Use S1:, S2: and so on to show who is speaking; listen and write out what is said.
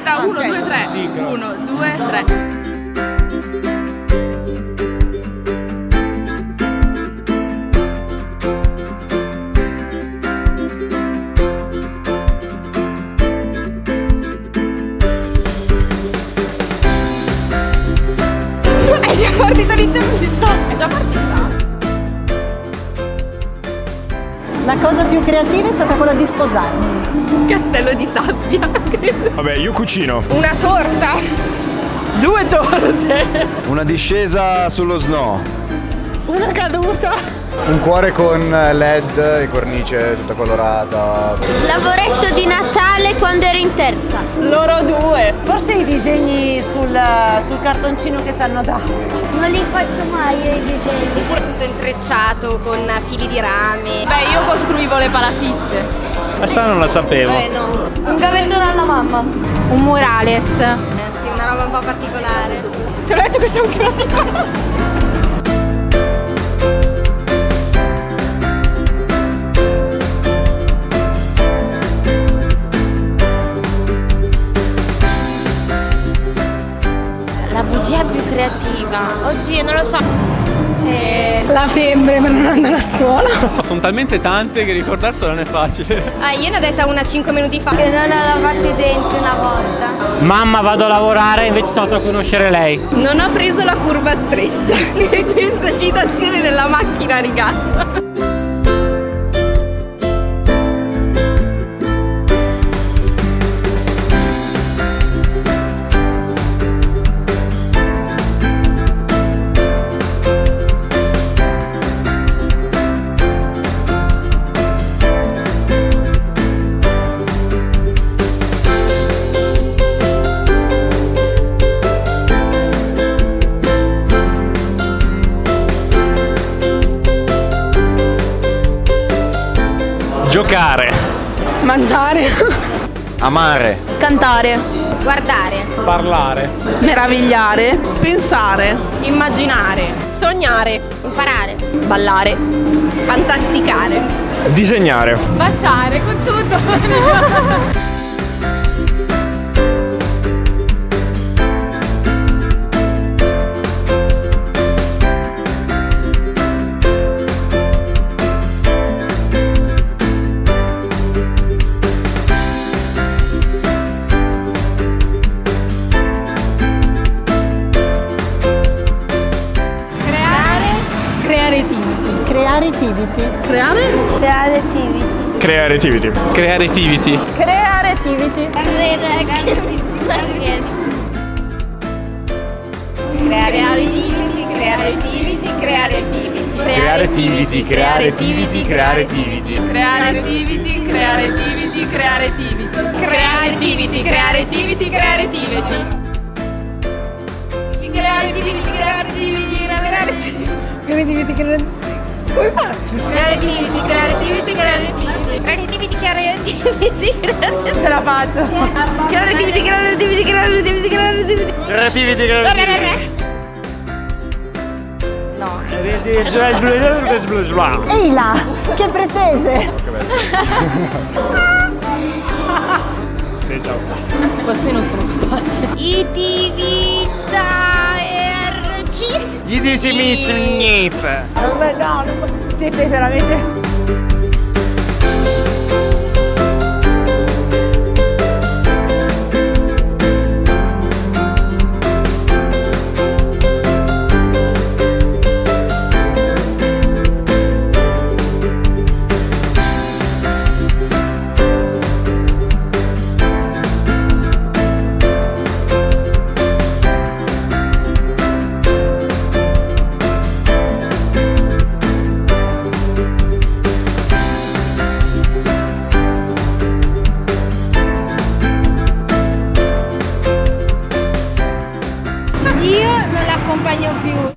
S1: Aspetta, 1, 2, 3. 1, 2, 3.
S2: È già partita l'intervista.
S1: È già partita.
S3: La cosa più creativa è stata quella di sposarmi.
S1: Un castello di sabbia, credo.
S4: Vabbè, io cucino.
S2: Una torta.
S1: 2 torte.
S5: Una discesa sullo snow.
S3: Una caduta.
S5: Un cuore con LED e cornice tutta colorata.
S6: Lavoretto di Natale quando ero in terza.
S1: Loro 2.
S3: Forse i disegni sul cartoncino che ci hanno dato.
S6: Non li faccio mai io i disegni.
S2: Tutto intrecciato con fili di rame.
S1: Beh, io costruivo le palafitte.
S7: Questa non la sapevo.
S2: No.
S6: Un gavettone alla mamma.
S2: Un murales. Sì, una roba un po' particolare.
S3: Ti ho detto che sono creativa.
S6: La bugia più creativa. Oddio, non lo so.
S2: La febbre per non andare a scuola.
S7: Sono talmente tante che ricordarsela non è facile.
S2: Io ne ho detta una 5 minuti fa.
S6: Che non ho lavato i denti una volta.
S8: Mamma, vado a lavorare, invece sono andato a conoscere lei.
S1: Non ho preso la curva stretta. Questa citazione della macchina rigata.
S7: Giocare.
S2: Mangiare.
S5: Amare.
S6: Cantare.
S2: Guardare.
S7: Parlare.
S1: Meravigliare.
S3: Pensare.
S1: Immaginare.
S2: Sognare. Imparare.
S1: Ballare.
S2: Fantasticare.
S4: Disegnare.
S1: Baciare con tutto.
S3: Creativity.
S6: Creativity.
S4: Creativity.
S7: Creativity.
S3: Creativity.
S5: Creativity, creativity, creativity.
S1: Creativity, creativity, creativity. Creativity, creativity, creativity.
S3: Come faccio?
S2: Creativity, creativity, creativity. Creativity, creativity.
S3: Ce la faccio.
S2: Creativity, creativity, creativity, creativity.
S5: Creativity, creativity.
S3: Ehi là, che pretese.
S4: Sì, ciao.
S1: Questi non sono capaci.
S5: Gli disi mici nip.
S3: No, siete veramente